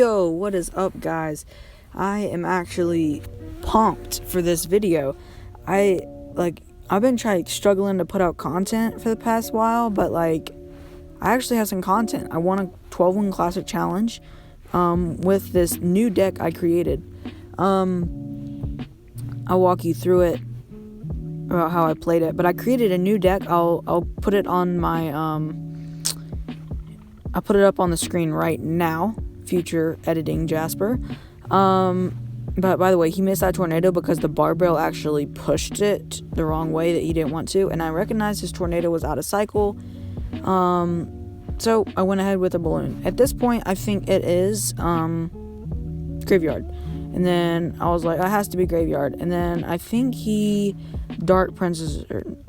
Yo, what is up, guys? I am actually pumped for this video. I've been struggling to put out content for the past while, but I actually have some content. I won a 12-win classic challenge with this new deck I created. I'll walk you through it about how I played it, but I created a new deck. I'll put it on my I'll put it up on the screen right now. Future editing Jasper. But by the way, he missed that tornado because the barbell actually pushed it the wrong way that he didn't want to, and I recognized his tornado was out of cycle. So I went ahead with a balloon. At this point, I think it is graveyard. And then I was like, it has to be graveyard. And then I think he Dark Princess,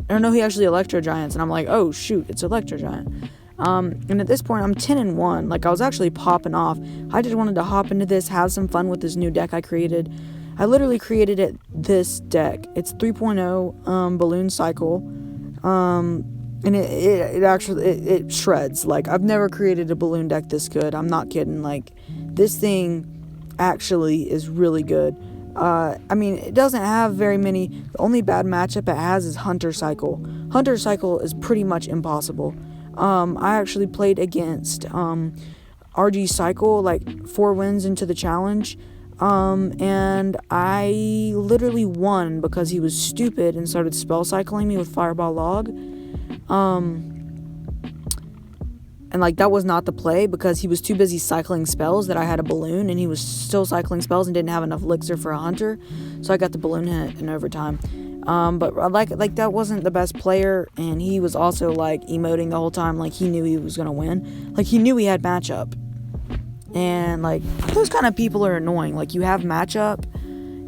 or no, he actually Electro Giants, and I'm like, oh shoot, it's Electro Giant. And at this point, I'm 10-1. I was actually popping off. I just wanted to hop into this, have some fun with this new deck I created. I literally created this deck. It's 3.0 balloon cycle. And it actually shreds. I've never created a balloon deck this good. I'm not kidding. This thing actually is really good. It doesn't have very many. The only bad matchup it has is Hunter Cycle. Hunter Cycle is pretty much impossible. I actually played against RG Cycle 4 wins into the challenge, and I literally won because he was stupid and started spell cycling me with Fireball Log. And that was not the play because he was too busy cycling spells that I had a balloon, and he was still cycling spells and didn't have enough elixir for a hunter, so I got the balloon hit in overtime. But that wasn't the best player, and he was also emoting the whole time he knew he was gonna win. He knew he had matchup, and those kind of people are annoying. You have matchup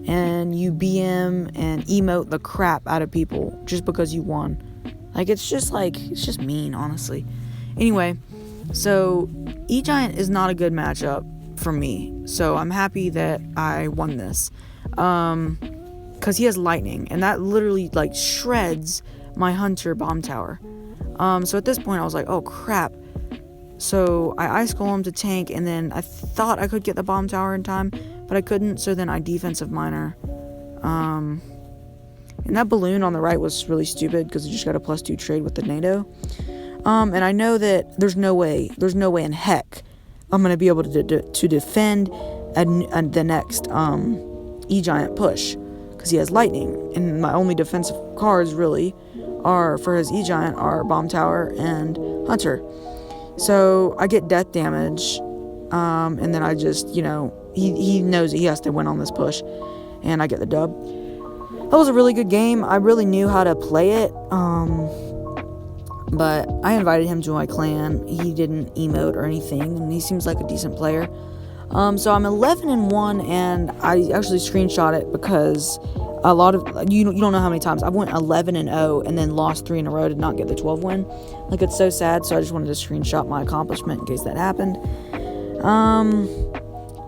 and you BM and emote the crap out of people just because you won. It's just mean, honestly. Anyway, so E-Giant is not a good matchup for me, so I'm happy that I won this. Because he has lightning, and that literally shreds my hunter bomb tower. So at this point I was like, oh crap. So I ice golem to tank, and then I thought I could get the bomb tower in time, but I couldn't, so then I defensive miner. And that balloon on the right was really stupid because it just got a +2 trade with the NATO. And I know that there's no way in heck I'm gonna be able to defend the next E-Giant push. Because he has lightning, and my only defensive cards really are for his E-Giant are Bomb Tower and Hunter. So I get death damage, and then I just, he knows that he has to win on this push, and I get the dub. That was a really good game. I really knew how to play it, but I invited him to my clan. He didn't emote or anything, and he seems like a decent player. So I'm 11-1, and I actually screenshot it because a lot of you don't know how many times I've went 11-0 and then lost 3 in a row to not get the 12 win. It's so sad. So I just wanted to screenshot my accomplishment in case that happened.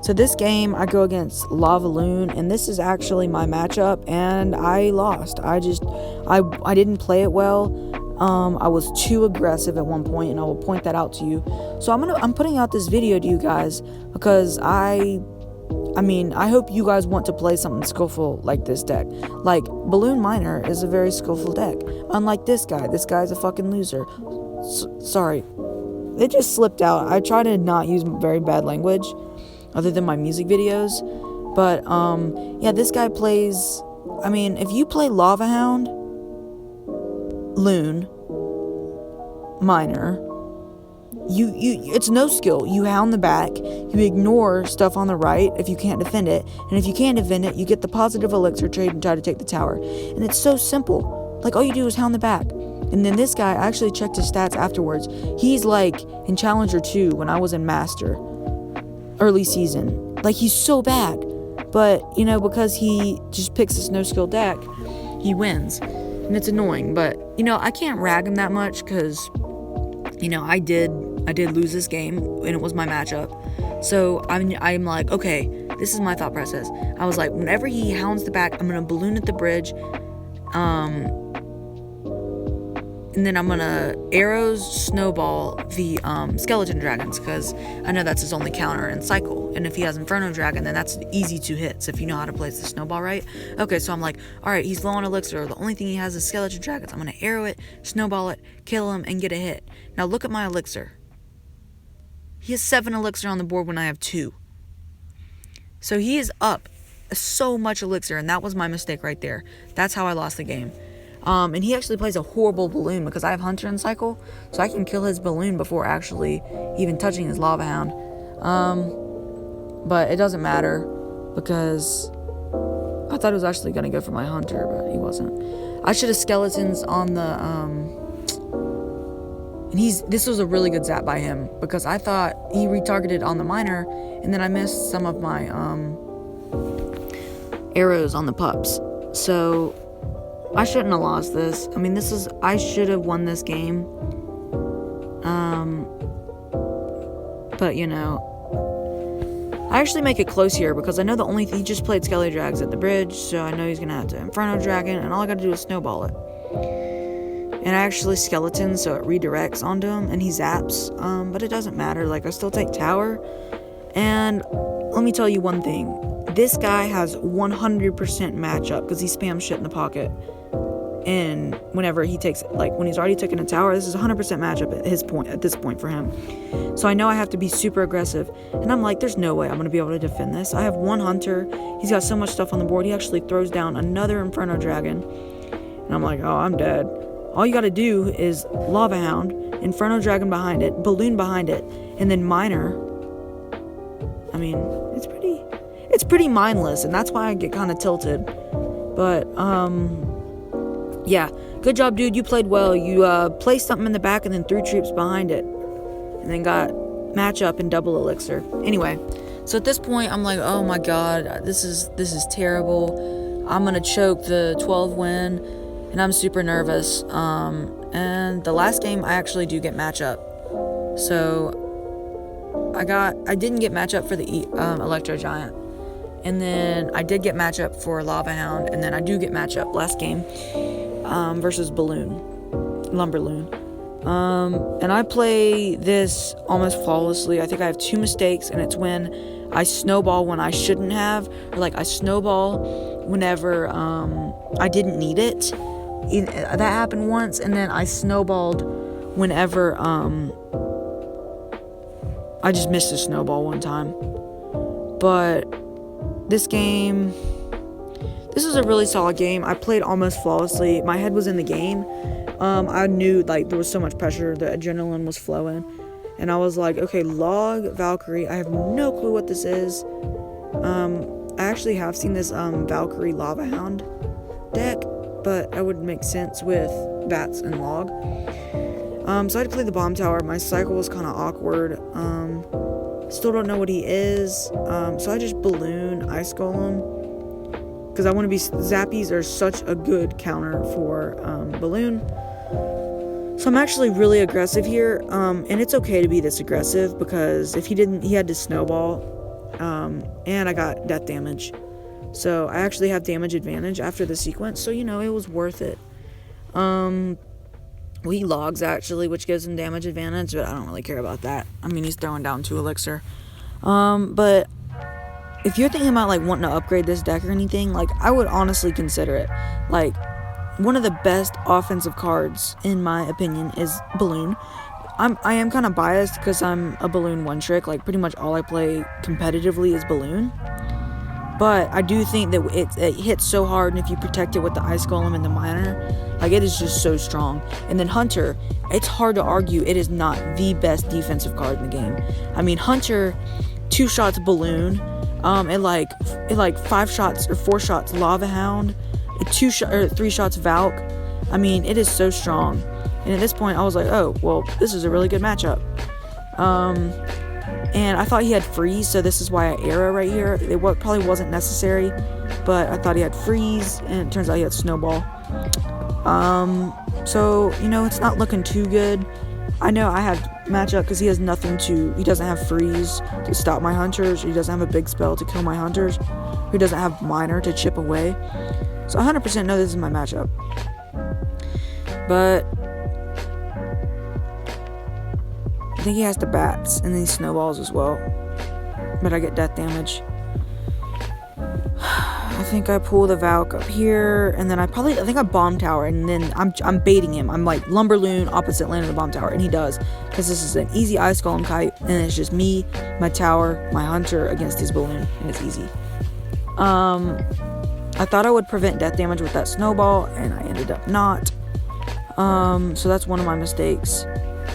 So this game I go against Lava Loon, and this is actually my matchup, and I lost. I didn't play it well. I was too aggressive at one point, and I will point that out to you. So I'm putting out this video to you guys because I hope you guys want to play something skillful like this deck. Balloon Miner is a very skillful deck. Unlike this guy. This guy's a fucking loser. Sorry. It just slipped out. I try to not use very bad language other than my music videos. But, yeah, this guy plays... if you play Lava Hound, Loon, Miner, it's no skill. You hound the back, you ignore stuff on the right if you can't defend it, and if you can't defend it, you get the positive elixir trade and try to take the tower. And it's so simple. All you do is hound the back. And then this guy, I actually checked his stats afterwards. He's in Challenger 2 when I was in Master, early season. He's so bad. But, because he just picks this no skill deck, he wins. And it's annoying, but, I can't rag him that much because, I did lose this game, and it was my matchup. So I'm like, okay, this is my thought process. I was like, whenever he hounds the back, I'm going to balloon at the bridge, and then I'm gonna arrows snowball the skeleton dragons, because I know that's his only counter in cycle, and if he has Inferno Dragon, then that's easy to hit. So if you know how to place the snowball right. Okay, so I'm like, alright, he's low on elixir. The only thing he has is skeleton dragons. I'm going to arrow it, snowball it, kill him, and get a hit. Now look at my elixir. He has 7 elixir on the board when I have 2. So he is up so much elixir, and that was my mistake right there. That's how I lost the game. And he actually plays a horrible balloon because I have Hunter in cycle, so I can kill his balloon before actually even touching his Lava Hound. But it doesn't matter because I thought it was actually going to go for my Hunter, but he wasn't. I should have skeletons on the, and this was a really good zap by him because I thought he retargeted on the miner, and then I missed some of my, arrows on the pups. So I shouldn't have lost this. I mean, I should have won this game. But you know, I actually make it close here because I know he just played Skelly Drags at the bridge, so I know he's gonna have to Inferno Dragon, and all I gotta do is snowball it. And I actually skeleton, so it redirects onto him, and he zaps. But it doesn't matter. Like, I still take tower. And let me tell you one thing. This guy has 100% matchup because he spams shit in the pocket. And whenever he takes, like, when he's already taken a tower, this is 100% matchup at this point for him. So I know I have to be super aggressive. And I'm like, there's no way I'm going to be able to defend this. I have 1 Hunter. He's got so much stuff on the board. He actually throws down another Inferno Dragon. And I'm like, oh, I'm dead. All you got to do is Lava Hound, Inferno Dragon behind it, Balloon behind it, and then Miner. I mean, it's pretty mindless, and that's why I get kind of tilted. But, yeah, good job, dude. You played well. You placed something in the back and then threw troops behind it, and then got matchup and double elixir. Anyway, so at this point, I'm like, oh my god, this is terrible. I'm gonna choke the 12 win, and I'm super nervous. And the last game, I actually do get matchup. So I didn't get matchup for the Electro Giant. And then I did get matchup for Lava Hound, and then I do get matchup last game versus Lumberloon. And I play this almost flawlessly. I think I have 2 mistakes, and it's when I snowball when I shouldn't have, or like I snowball whenever I didn't need it. That happened once, and then I snowballed whenever I just missed a snowball one time. But this game, this was a really solid game. I played almost flawlessly. My head was in the game. I knew, like, there was so much pressure. The adrenaline was flowing. And I was like, okay, Log Valkyrie. I have no clue what this is. I actually have seen this Valkyrie Lava Hound deck, but that would make sense with Bats and Log. So I had to play the Bomb Tower. My cycle was kind of awkward. Still don't know what he is. So I just Balloon Ice Golem, because I want to be... Zappies are such a good counter for Balloon. So I'm actually really aggressive here. And it's okay to be this aggressive, because if he didn't, he had to snowball. And I got death damage. So I actually have damage advantage after the sequence. So, you know, it was worth it. He logs, actually, which gives him damage advantage, but I don't really care about that. I mean, he's throwing down 2 elixir. But if you're thinking about, like, wanting to upgrade this deck or anything, like, I would honestly consider it. Like, one of the best offensive cards, in my opinion, is Balloon. I am kind of biased because I'm a Balloon one-trick. Like, pretty much all I play competitively is Balloon. But I do think that it hits so hard, and if you protect it with the Ice Golem and the Miner, like, it is just so strong. And then Hunter, it's hard to argue it is not the best defensive card in the game. I mean, Hunter, 2 shots Balloon, and like 5 shots or 4 shots Lava Hound, 3 shots Valk. I mean, it is so strong. And at this point, I was like, oh, well, this is a really good matchup. And I thought he had freeze, so this is why I arrow right here. It probably wasn't necessary, but I thought he had freeze, and it turns out he had snowball. So, you know, it's not looking too good. I know I have matchup because he doesn't have freeze to stop my hunters, or he doesn't have a big spell to kill my hunters, or he doesn't have miner to chip away. So 100% know this is my matchup. But I think he has the bats and these snowballs as well. but I get death damage. I think I pull the Valk up here, and then I think I bomb tower, and then I'm baiting him. I'm like Lumberloon opposite land of the bomb tower, and he does, because this is an easy Ice Golem kite, and it's just me, my tower, my hunter against his balloon, and it's easy. I thought I would prevent death damage with that snowball, and I ended up not. So that's one of my mistakes.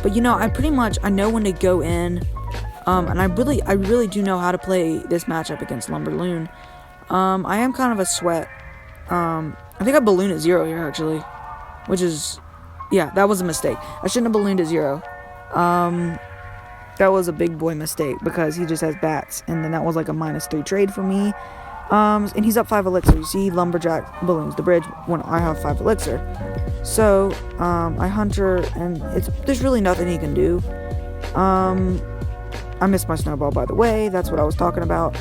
But you know, I know when to go in, and I really do know how to play this matchup against Lumberloon. I am kind of a sweat. I think I ballooned at 0 here, actually. Which is, yeah, that was a mistake. I shouldn't have ballooned at 0. That was a big boy mistake, because he just has bats. And then that was like a -3 trade for me. And he's up 5 elixir. You see, Lumberjack balloons the bridge when I have 5 elixir. So, I hunter, and there's really nothing he can do. I missed my snowball, by the way. That's what I was talking about.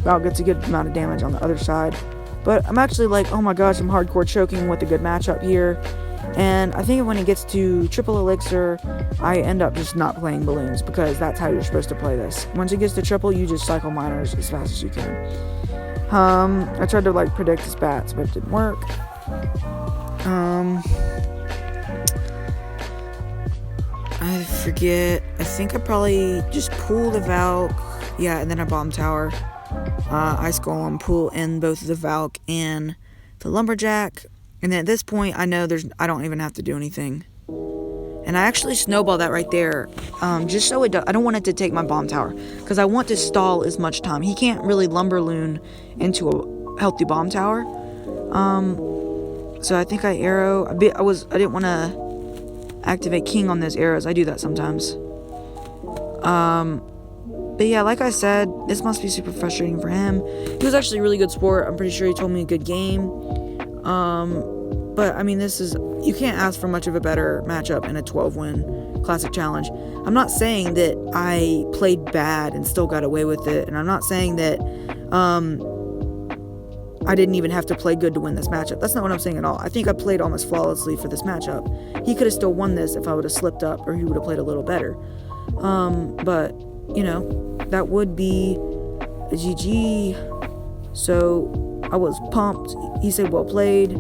Valk gets a good amount of damage on the other side. But I'm actually like, oh my gosh, I'm hardcore choking with a good matchup here. And I think when it gets to triple elixir, I end up just not playing balloons, because that's how you're supposed to play this. Once it gets to triple, you just cycle miners as fast as you can. I tried to like predict his bats, but it didn't work. I forget. I think I probably just pull the Valk. Yeah, and then I bomb tower. Ice Golem, pull in both the Valk and the Lumberjack. And then at this point, I know I don't even have to do anything. And I actually snowball that right there, just so I don't want it to take my bomb tower, because I want to stall as much time. He can't really Lumberloon into a healthy bomb tower. So I think I arrow. I didn't want to activate King on those arrows. I do that sometimes. But yeah, like I said, this must be super frustrating for him. He was actually a really good sport. I'm pretty sure he told me a good game. But I mean, you can't ask for much of a better matchup in a 12-win Classic Challenge. I'm not saying that I played bad and still got away with it, and I'm not saying that I didn't even have to play good to win this matchup. That's not what I'm saying at all. I think I played almost flawlessly for this matchup. He could have still won this if I would have slipped up, or he would have played a little better. But you know, that would be a GG. So I was pumped. He said well played.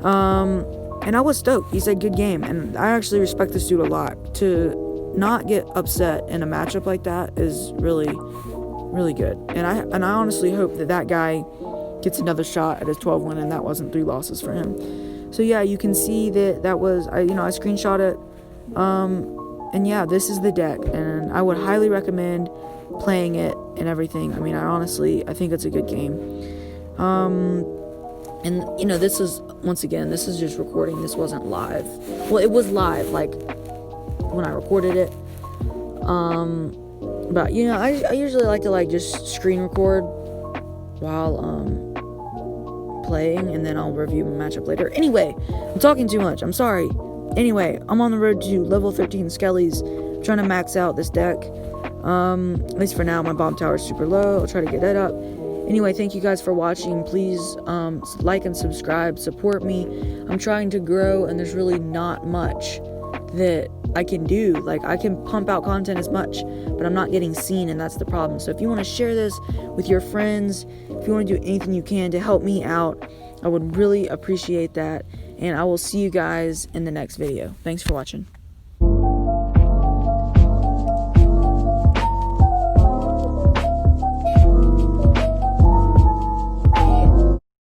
And I was stoked. He said good game. And I actually respect this dude a lot. To not get upset in a matchup like that is really, really good. And I honestly hope that guy gets another shot at his 12-win, and that wasn't 3 losses for him. So yeah, you can see that was, I screenshot it. And yeah, this is the deck, and I would highly recommend playing it and everything. I mean, I think it's a good game. And you know, this is just recording. This wasn't live. Well, it was live, like when I recorded it. But you know, I usually like to like just screen record while playing, and then I'll review my matchup later. Anyway, I'm talking too much. I'm sorry. Anyway, I'm on the road to level 13 Skellies. I'm trying to max out this deck. At least for now, my bomb tower is super low. I'll try to get that up. Anyway, thank you guys for watching. Please like and subscribe. Support me. I'm trying to grow, and there's really not much that I can do. Like, I can pump out content as much, but I'm not getting seen, and that's the problem. So if you want to share this with your friends, if you want to do anything you can to help me out, I would really appreciate that. And I will see you guys in the next video. Thanks for watching.